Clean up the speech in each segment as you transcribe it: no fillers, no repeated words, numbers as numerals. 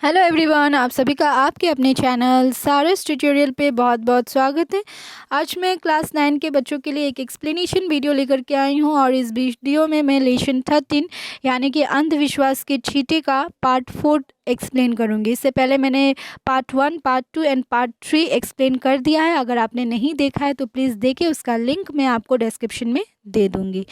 Hello everyone, आप सभी का आपके अपने चैनल सारस ट्यूटोरियल पे बहुत बहुत स्वागत है। आज मैं क्लास 9 के बच्चों के लिए एक एक्सप्लेनेशन वीडियो लेकर के आई हूँ और इस वीडियो में मैं लेसन 13 यानी कि अंधविश्वास के छींटे का पार्ट 4 एक्सप्लेन करूँगी। इससे पहले मैंने part 1, part 2 and part 3 explain कर दिया है। अगर आपने नहीं देखा है तो प्लीज़ देखें, उसका लिंक मैं आपको डिस्क्रिप्शन में दे दूँगी।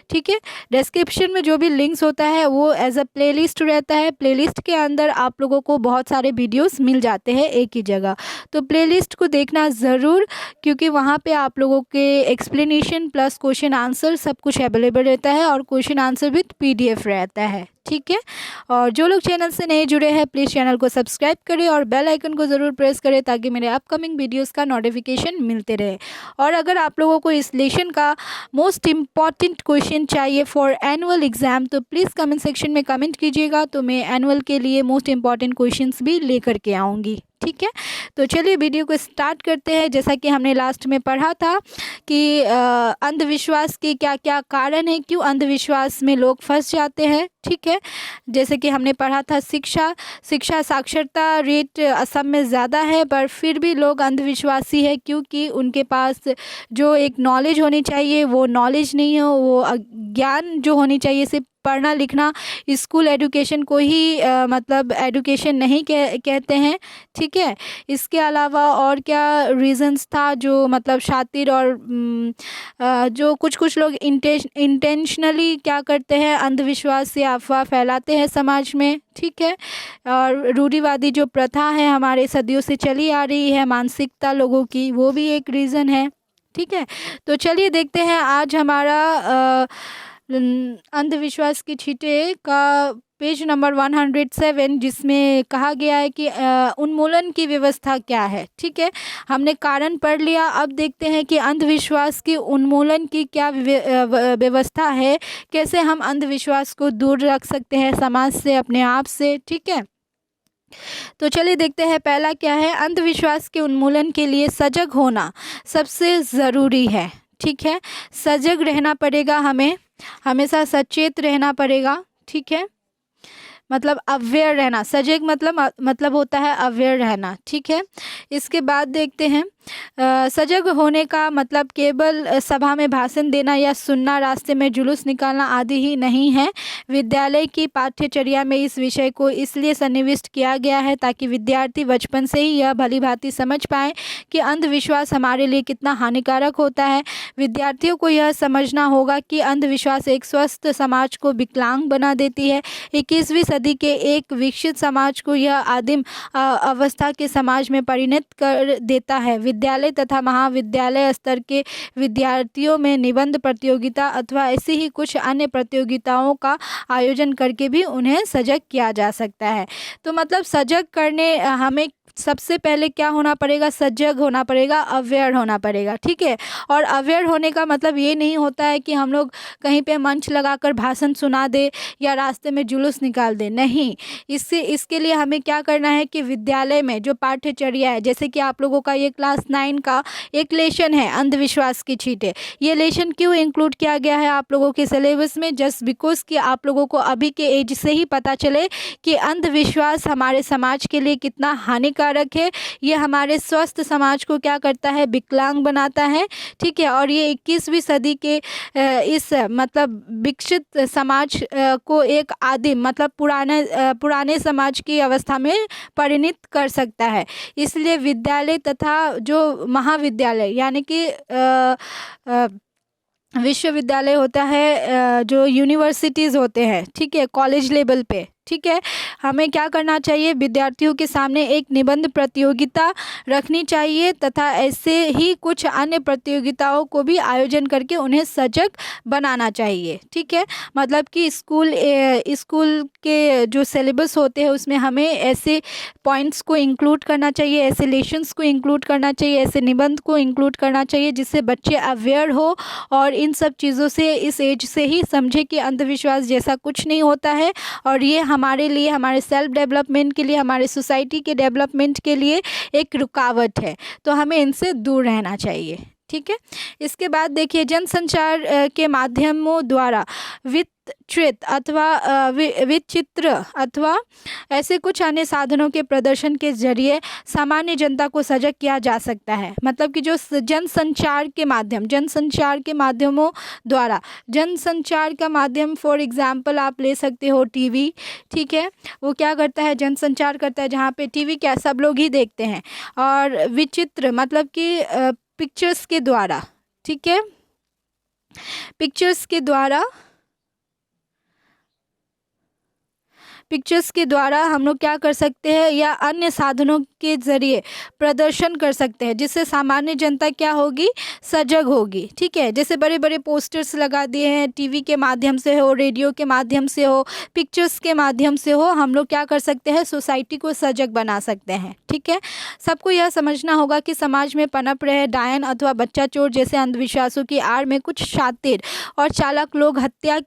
ठीक है, डिस्क्रिप्शन में जो भी लिंक्स होता है वो एज अ प्लेलिस्ट रहता है। प्लेलिस्ट के अंदर आप लोगों को बहुत सारे वीडियोस मिल जाते हैं एक ही जगह, तो प्लेलिस्ट को देखना ज़रूर, क्योंकि वहाँ पे आप लोगों के एक्सप्लेनेशन प्लस क्वेश्चन आंसर सब कुछ अवेलेबल रहता है और क्वेश्चन आंसर विद PDF रहता है। ठीक है, और जो लोग चैनल से नए जुड़े हैं प्लीज़ चैनल को सब्सक्राइब करें और बेल आइकन को ज़रूर प्रेस करें ताकि मेरे अपकमिंग वीडियोस का नोटिफिकेशन मिलते रहे। और अगर आप लोगों को इस लेसन का मोस्ट इम्पॉर्टेंट क्वेश्चन चाहिए फॉर एनुअल एग्ज़ाम तो प्लीज़ कमेंट सेक्शन में कमेंट कीजिएगा, तो मैं एनुअल के लिए मोस्ट इम्पॉर्टेंट क्वेश्चंस भी लेकर के आऊँगी। ठीक है, तो चलिए वीडियो को स्टार्ट करते हैं। जैसा कि हमने लास्ट में पढ़ा था कि अंधविश्वास के क्या क्या कारण है, क्यों अंधविश्वास में लोग फंस जाते हैं। ठीक है, जैसे कि हमने पढ़ा था शिक्षा साक्षरता रेट असम में ज़्यादा है, पर फिर भी लोग अंधविश्वासी है क्योंकि उनके पास जो एक नॉलेज होनी चाहिए वो नॉलेज नहीं है, वो ज्ञान जो होनी चाहिए सिर्फ पढ़ना लिखना, स्कूल एजुकेशन को ही मतलब एजुकेशन नहीं कहते हैं। ठीक है, इसके अलावा और क्या रीज़न्स था, जो मतलब शातिर और जो कुछ लोग इंटेंशनली क्या करते हैं, अंधविश्वास से अफवाह फैलाते हैं समाज में। ठीक है, और रूढ़िवादी जो प्रथा है हमारे सदियों से चली आ रही है मानसिकता लोगों की, वो भी एक रीज़न है। ठीक है, तो चलिए देखते हैं आज हमारा अंधविश्वास की छींटे का पेज नंबर 107, जिसमें कहा गया है कि उन्मूलन की व्यवस्था क्या है। ठीक है, हमने कारण पढ़ लिया, अब देखते हैं कि अंधविश्वास की उन्मूलन की क्या व्यवस्था है, कैसे हम अंधविश्वास को दूर रख सकते हैं समाज से, अपने आप से। ठीक है, तो चलिए देखते हैं पहला क्या है। अंधविश्वास के उन्मूलन के लिए सजग होना सबसे ज़रूरी है। ठीक है, सजग रहना पड़ेगा, हमें हमेशा सचेत रहना पड़ेगा। ठीक है, मतलब अवेयर रहना, सजग मतलब होता है अवेयर रहना। ठीक है, इसके बाद देखते हैं सजग होने का मतलब केवल सभा में भाषण देना या सुनना, रास्ते में जुलूस निकालना आदि ही नहीं है। विद्यालय की पाठ्यचर्या में इस विषय को इसलिए सन्निविष्ट किया गया है ताकि विद्यार्थी बचपन से ही यह भलीभांति समझ पाएँ कि अंधविश्वास हमारे लिए कितना हानिकारक होता है। विद्यार्थियों को यह समझना होगा कि अंधविश्वास एक स्वस्थ समाज को विकलांग बना देती है। 21वीं सदी के एक विकसित समाज को यह आदिम अवस्था के समाज में परिणत कर देता है। विद्यालय तथा महाविद्यालय स्तर के विद्यार्थियों में निबंध प्रतियोगिता अथवा ऐसी ही कुछ अन्य प्रतियोगिताओं का आयोजन करके भी उन्हें सजग किया जा सकता है। तो मतलब सजग करने हमें सबसे पहले क्या होना पड़ेगा, सजग होना पड़ेगा, अवेयर होना पड़ेगा। ठीक है, और अवेयर होने का मतलब ये नहीं होता है कि हम लोग कहीं पे मंच लगाकर भाषण सुना दे या रास्ते में जुलूस निकाल दे, नहीं। इसके लिए हमें क्या करना है कि विद्यालय में जो पाठ्यचर्या है, जैसे कि आप लोगों का ये क्लास 9 का एक लेसन है अंधविश्वास की छींटे, ये लेसन क्यों इंक्लूड किया गया है आप लोगों के सिलेबस में, जस्ट बिकॉज कि आप लोगों को अभी के एज से ही पता चले कि अंधविश्वास हमारे समाज के लिए कितना हानिकारक है। ये हमारे स्वस्थ समाज को क्या करता है, विकलांग बनाता है। ठीक है, और ये 21वीं सदी के इस मतलब विकसित समाज को एक आदिम मतलब पुराने समाज की अवस्था में परिणत कर सकता है। इसलिए विद्यालय तथा जो महाविद्यालय यानी कि विश्वविद्यालय होता है, जो यूनिवर्सिटीज़ होते हैं, ठीक है, कॉलेज लेवल पे, ठीक है, हमें क्या करना चाहिए, विद्यार्थियों के सामने एक निबंध प्रतियोगिता रखनी चाहिए तथा ऐसे ही कुछ अन्य प्रतियोगिताओं को भी आयोजन करके उन्हें सजग बनाना चाहिए। ठीक है, मतलब कि स्कूल के जो सिलेबस होते हैं उसमें हमें ऐसे पॉइंट्स को इंक्लूड करना चाहिए, ऐसे लेसन्स को इंक्लूड करना चाहिए, ऐसे निबंध को इंक्लूड करना चाहिए जिससे बच्चे अवेयर हो और इन सब चीज़ों से इस एज से ही समझे कि अंधविश्वास जैसा कुछ नहीं होता है और ये हमारे लिए, हमारे सेल्फ डेवलपमेंट के लिए, हमारे सोसाइटी के डेवलपमेंट के लिए एक रुकावट है, तो हमें इनसे दूर रहना चाहिए। ठीक है। इसके बाद देखिए, जनसंचार के माध्यमों द्वारा विचित्र अथवा ऐसे कुछ अन्य साधनों के प्रदर्शन के जरिए सामान्य जनता को सजग किया जा सकता है। मतलब कि जो जनसंचार के माध्यमों द्वारा, जनसंचार का माध्यम फॉर एग्जाम्पल आप ले सकते हो टीवी, ठीक है। वो क्या करता है, जनसंचार करता है, जहाँ पे टीवी क्या सब लोग ही देखते हैं। और विचित्र मतलब कि पिक्चर्स के द्वारा, ठीक है, पिक्चर्स के द्वारा हम लोग क्या कर सकते हैं, या अन्य साधनों के जरिए प्रदर्शन कर सकते हैं, जिससे सामान्य जनता क्या होगी, सजग होगी, ठीक है। जैसे बड़े बड़े पोस्टर्स लगा दिए हैं, टीवी के माध्यम से हो, रेडियो के माध्यम से हो, पिक्चर्स के माध्यम से हो, हम लोग क्या कर सकते हैं, सोसाइटी को सजग बना सकते हैं, ठीक है। सबको यह समझना होगा कि समाज में पनप रहे डायन अथवा बच्चा चोर जैसे अंधविश्वासों की आड़ में कुछ शातिर और चालाक लोग हत्या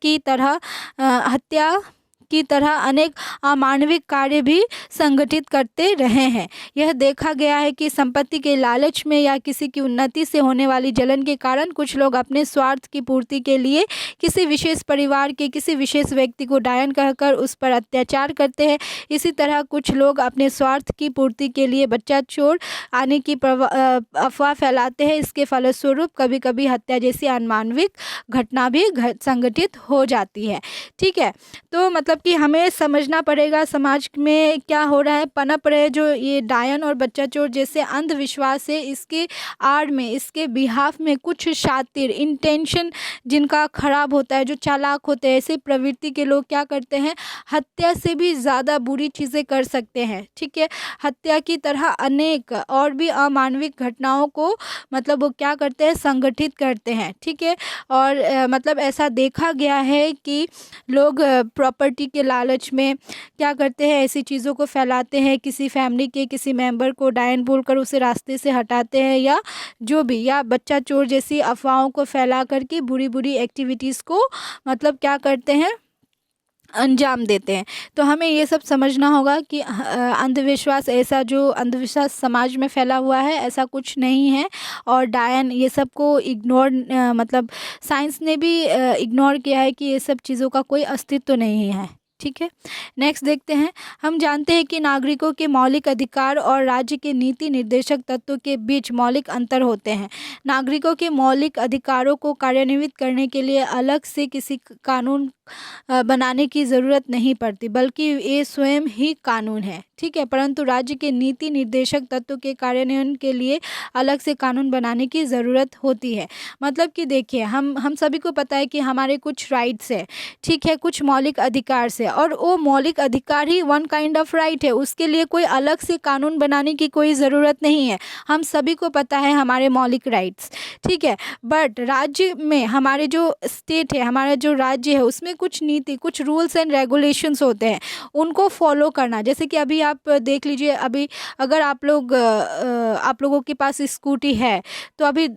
की तरह अनेक अमानविक कार्य भी संगठित करते रहे हैं। यह देखा गया है कि संपत्ति के लालच में या किसी की उन्नति से होने वाली जलन के कारण कुछ लोग अपने स्वार्थ की पूर्ति के लिए किसी विशेष परिवार के किसी विशेष व्यक्ति को डायन कहकर उस पर अत्याचार करते हैं। इसी तरह कुछ लोग अपने स्वार्थ की पूर्ति के लिए बच्चा चोर आने की अफवाह फैलाते हैं। इसके फलस्वरूप कभी कभी हत्या जैसी अमानविक घटना भी संगठित हो जाती है, ठीक है। तो मतलब कि हमें समझना पड़ेगा समाज में क्या हो रहा है, पनप रहे जो ये डायन और बच्चा चोर जैसे अंधविश्वास है, इसके आड़ में, इसके बिहाफ में कुछ शातिर, इंटेंशन जिनका खराब होता है, जो चालाक होते हैं, ऐसे प्रवृत्ति के लोग क्या करते हैं, हत्या से भी ज़्यादा बुरी चीज़ें कर सकते हैं, ठीक है। हत्या की तरह अनेक और भी अमानविक घटनाओं को मतलब वो क्या करते हैं, संगठित करते हैं, ठीक है। और मतलब ऐसा देखा गया है कि लोग प्रॉपर्टी के लालच में क्या करते हैं, ऐसी चीज़ों को फैलाते हैं, किसी फैमिली के किसी मेंबर को डायन बोलकर उसे रास्ते से हटाते हैं, या जो भी, या बच्चा चोर जैसी अफवाहों को फैला करके बुरी बुरी एक्टिविटीज़ को मतलब क्या करते हैं, अंजाम देते हैं। तो हमें ये सब समझना होगा कि अंधविश्वास, ऐसा जो अंधविश्वास समाज में फैला हुआ है, ऐसा कुछ नहीं है। और डायन ये सब को इग्नोर मतलब साइंस ने भी इग्नोर किया है कि ये सब चीज़ों का कोई अस्तित्व नहीं है, ठीक है। नेक्स्ट देखते हैं। हम जानते हैं कि नागरिकों के मौलिक अधिकार और राज्य के नीति निर्देशक तत्वों के बीच मौलिक अंतर होते हैं। नागरिकों के मौलिक अधिकारों को कार्यान्वित करने के लिए अलग से किसी कानून बनाने की ज़रूरत नहीं पड़ती, बल्कि ये स्वयं ही कानून है, ठीक है। परंतु राज्य के नीति निर्देशक तत्वों के कार्यान्वयन के लिए अलग से कानून बनाने की ज़रूरत होती है। मतलब कि देखिए, हम सभी को पता है कि हमारे कुछ राइट्स है, ठीक है, कुछ मौलिक अधिकार से, और वो मौलिक अधिकार ही वन काइंड ऑफ राइट है, उसके लिए कोई अलग से कानून बनाने की कोई ज़रूरत नहीं है। हम सभी को पता है हमारे मौलिक राइट्स, ठीक है। बट राज्य में, हमारे जो स्टेट है, हमारा जो राज्य है, उसमें कुछ नीति, कुछ रूल्स एंड रेगुलेशंस होते हैं, उनको फॉलो करना। जैसे कि अभी आप देख लीजिए, अभी अगर आप लोगों के पास स्कूटी है, तो अभी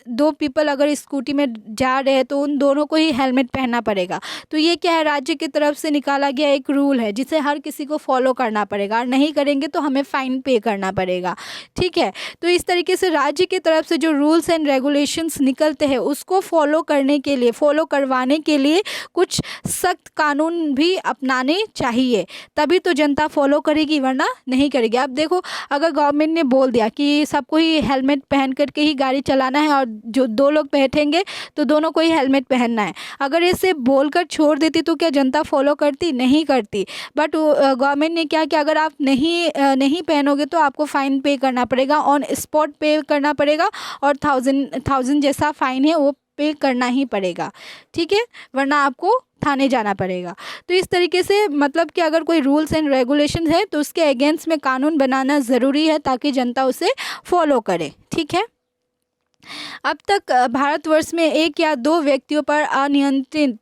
दो पीपल अगर स्कूटी में जा रहे हैं तो उन दोनों को ही हेलमेट पहनना पड़ेगा। तो ये क्या है, राज्य की तरफ से निकाला गया एक रूल है जिसे हर किसी को फॉलो करना पड़ेगा, और नहीं करेंगे तो हमें फाइन पे करना पड़ेगा, ठीक है। तो इस तरीके से राज्य की तरफ से जो रूल्स एंड रेगुलेशंस निकलते हैं, उसको फॉलो करवाने के लिए कुछ सख्त कानून भी अपनाने चाहिए, तभी तो जनता फॉलो करेगी, वरना नहीं करेगी। आप देखो, अगर गवर्नमेंट ने बोल दिया कि सबको ही हेलमेट पहन करके ही गाड़ी चलाना है, और जो दो लोग बैठेंगे तो दोनों को ही हेलमेट पहनना है, अगर इसे बोलकर छोड़ देती तो क्या जनता फॉलो करती? नहीं करती। बट गवर्नमेंट ने क्या किया, अगर आप नहीं पहनोगे तो आपको फ़ाइन पे करना पड़ेगा, ऑन स्पॉट पे करना पड़ेगा, और 1000 जैसा फ़ाइन है वो पे करना ही पड़ेगा, ठीक है, वरना आपको थाने जाना पड़ेगा। तो इस तरीके से मतलब कि अगर कोई रूल्स एंड रेगुलेशन है तो उसके अगेंस्ट में कानून बनाना ज़रूरी है, ताकि जनता उसे फॉलो करे, ठीक है। अब तक भारतवर्ष में एक या दो व्यक्तियों पर अनियंत्रित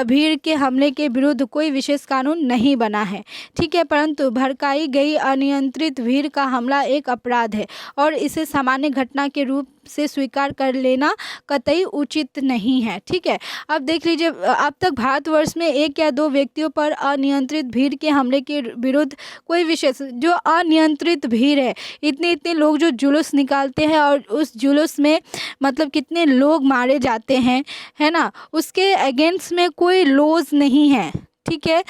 भीड़ के हमले के विरुद्ध कोई विशेष कानून नहीं बना है, ठीक है। परंतु भड़काई गई अनियंत्रित भीड़ का हमला एक अपराध है, और इसे सामान्य घटना के रूप से स्वीकार कर लेना कतई उचित नहीं है। ठीक है, अब देख लीजिए, अब तक भारतवर्ष में 1 या 2 व्यक्तियों पर अनियंत्रित भीड़ के हमले के विरुद्ध कोई विशेष, जो अनियंत्रित भीड़ है, इतने लोग जो जुलूस निकालते हैं और उस जुलूस में मतलब कितने लोग मारे जाते हैं, है ना, उसके अगेंस्ट में कोई लॉज नहीं है। ठीक है,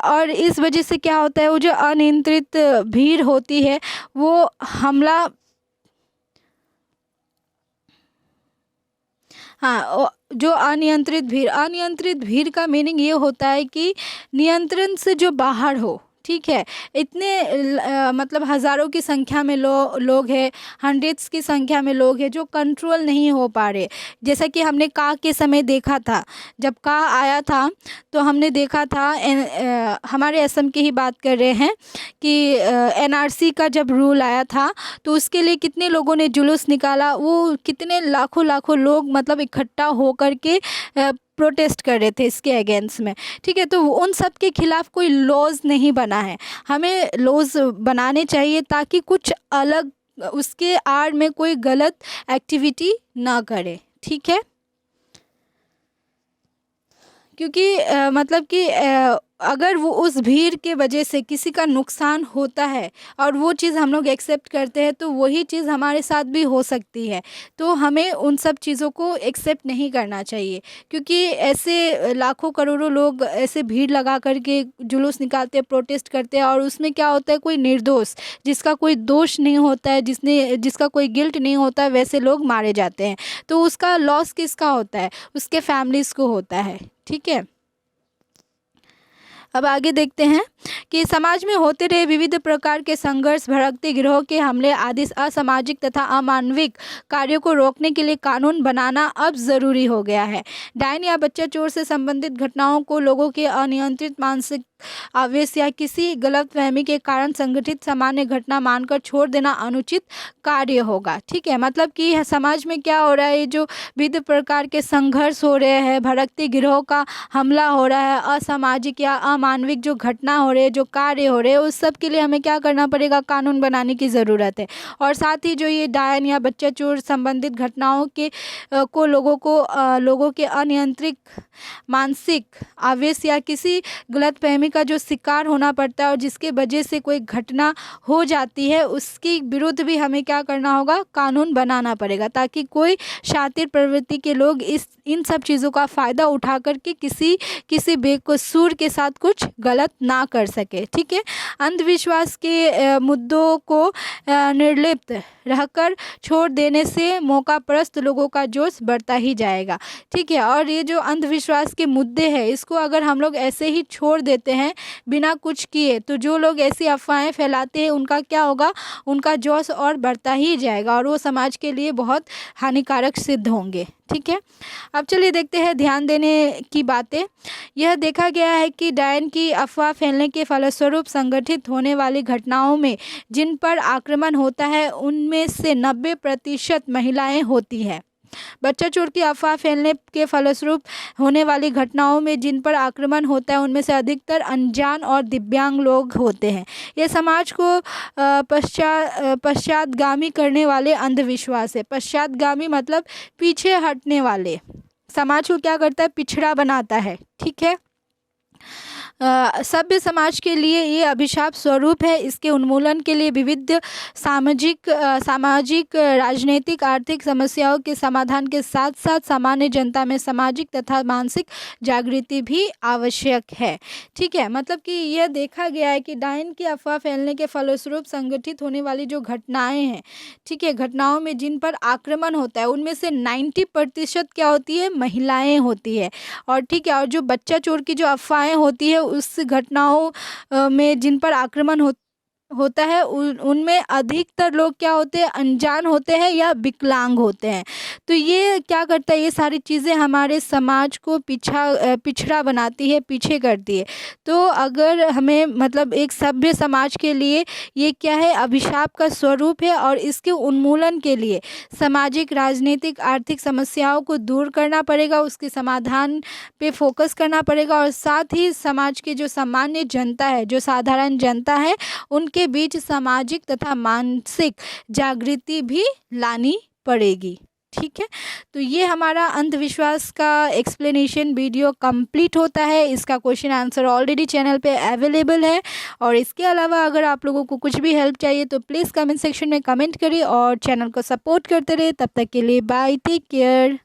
और इस वजह से क्या होता है, वो जो अनियंत्रित भीड़ होती है वो हमला, हाँ, जो अनियंत्रित भीड़ का मीनिंग ये होता है कि नियंत्रण से जो बाहर हो। ठीक है, मतलब हज़ारों की संख्या में लोग हैं, हंड्रेड्स की संख्या में लोग हैं जो कंट्रोल नहीं हो पा रहे। जैसा कि हमने का के समय देखा था, जब का आया था तो हमने देखा था, हमारे असम की ही बात कर रहे हैं कि एनआरसी का जब रूल आया था तो उसके लिए कितने लोगों ने जुलूस निकाला, वो कितने लाखों लोग मतलब इकट्ठा हो कर के प्रोटेस्ट कर रहे थे इसके अगेंस्ट में। ठीक है, तो उन सब के खिलाफ कोई लॉज नहीं बना है। हमें लॉज बनाने चाहिए ताकि कुछ अलग उसके आड़ में कोई गलत एक्टिविटी ना करे। ठीक है, क्योंकि मतलब कि अगर वो उस भीड़ के वजह से किसी का नुकसान होता है और वो चीज़ हम लोग एक्सेप्ट करते हैं तो वही चीज़ हमारे साथ भी हो सकती है। तो हमें उन सब चीज़ों को एक्सेप्ट नहीं करना चाहिए, क्योंकि ऐसे लाखों करोड़ों लोग ऐसे भीड़ लगा करके जुलूस निकालते हैं, प्रोटेस्ट करते हैं, और उसमें क्या होता है, कोई निर्दोष जिसका कोई दोष नहीं होता है, जिसका कोई गिल्ट नहीं होता है, वैसे लोग मारे जाते हैं। तो उसका लॉस किसका होता है, उसके फैमिलीज़ को होता है। ठीक है, अब आगे देखते हैं कि समाज में होते रहे विविध प्रकार के संघर्ष, भड़कते गिरोह के हमले आदि असामाजिक तथा अमानविक कार्यों को रोकने के लिए कानून बनाना अब ज़रूरी हो गया है। डायन या बच्चा चोर से संबंधित घटनाओं को लोगों के अनियंत्रित मानसिक आवेश या किसी गलतफहमी के कारण संगठित सामान्य घटना मानकर छोड़ देना अनुचित कार्य होगा। ठीक है, मतलब कि समाज में क्या हो रहा है, जो विविध प्रकार के संघर्ष हो रहे हैं, भड़कते गिरोह का हमला हो रहा है, असामाजिक या अमानविक जो घटना हो रहे हैं, जो कार्य हो रहे हैं, उस सब के लिए हमें क्या करना पड़ेगा, कानून बनाने की ज़रूरत है। और साथ ही जो ये डायन या बच्चा चोर संबंधित घटनाओं के को लोगों के अनियंत्रित मानसिक आवेश या किसी गलतफहमी का जो शिकार होना पड़ता है और जिसके वजह से कोई घटना हो जाती है, उसके विरुद्ध भी हमें क्या करना होगा, कानून बनाना पड़ेगा, ताकि कोई शातिर प्रवृत्ति के लोग इन सब चीज़ों का फ़ायदा उठा करके किसी बेकसूर के साथ कुछ गलत ना कर सके। ठीक है, अंधविश्वास के मुद्दों को निर्लिप्त रहकर छोड़ देने से मौकापरस्त लोगों का जोश बढ़ता ही जाएगा। ठीक है, और ये जो अंधविश्वास के मुद्दे हैं, इसको अगर हम लोग ऐसे ही छोड़ देते हैं बिना कुछ किए, तो जो लोग ऐसी अफवाहें फैलाते हैं उनका क्या होगा, उनका जोश और बढ़ता ही जाएगा और वो समाज के लिए बहुत हानिकारक सिद्ध होंगे। ठीक है, अब चलिए देखते हैं ध्यान देने की बातें। यह देखा गया है कि डायन की अफवाह फैलने के फलस्वरूप संगठित होने वाली घटनाओं में जिन पर आक्रमण होता है उनमें से 90% महिलाएं होती हैं। बच्चा चोर की अफवाह फैलने के फलस्वरूप होने वाली घटनाओं में जिन पर आक्रमण होता है उनमें से अधिकतर अनजान और दिव्यांग लोग होते हैं। यह समाज को पश्चादगामी करने वाले अंधविश्वास है। पश्चादगामी मतलब पीछे हटने वाले, समाज को क्या करता है, पिछड़ा बनाता है। ठीक है, सभ्य समाज के लिए ये अभिशाप स्वरूप है। इसके उन्मूलन के लिए विविध सामाजिक राजनीतिक आर्थिक समस्याओं के समाधान के साथ साथ सामान्य जनता में सामाजिक तथा मानसिक जागृति भी आवश्यक है। ठीक है, मतलब कि यह देखा गया है कि डायन की अफवाह फैलने के फलस्वरूप संगठित होने वाली जो घटनाएं हैं, ठीक है, घटनाओं में जिन पर आक्रमण होता है उनमें से 90% क्या होती है, महिलाएं होती है। और ठीक है, और जो बच्चा चोर की जो अफवाहें होती है उस घटनाओं में जिन पर आक्रमण होता है उनमें अधिकतर लोग क्या होते हैं, अनजान होते हैं या विकलांग होते हैं। तो ये क्या करता है, ये सारी चीज़ें हमारे समाज को पिछड़ा बनाती है, पीछे करती है। तो अगर हमें मतलब एक सभ्य समाज के लिए ये क्या है, अभिशाप का स्वरूप है और इसके उन्मूलन के लिए सामाजिक राजनीतिक आर्थिक समस्याओं को दूर करना पड़ेगा, उसके समाधान पे फोकस करना पड़ेगा और साथ ही समाज के जो सामान्य जनता है, जो साधारण जनता है, उनके बीच सामाजिक तथा मानसिक जागृति भी लानी पड़ेगी। ठीक है, तो ये हमारा अंधविश्वास का एक्सप्लेनेशन वीडियो कंप्लीट होता है। इसका क्वेश्चन आंसर ऑलरेडी चैनल पे अवेलेबल है। और इसके अलावा अगर आप लोगों को कुछ भी हेल्प चाहिए तो प्लीज़ कमेंट सेक्शन में कमेंट करिए और चैनल को सपोर्ट करते रहिए। तब तक के लिए बाय, टेक केयर।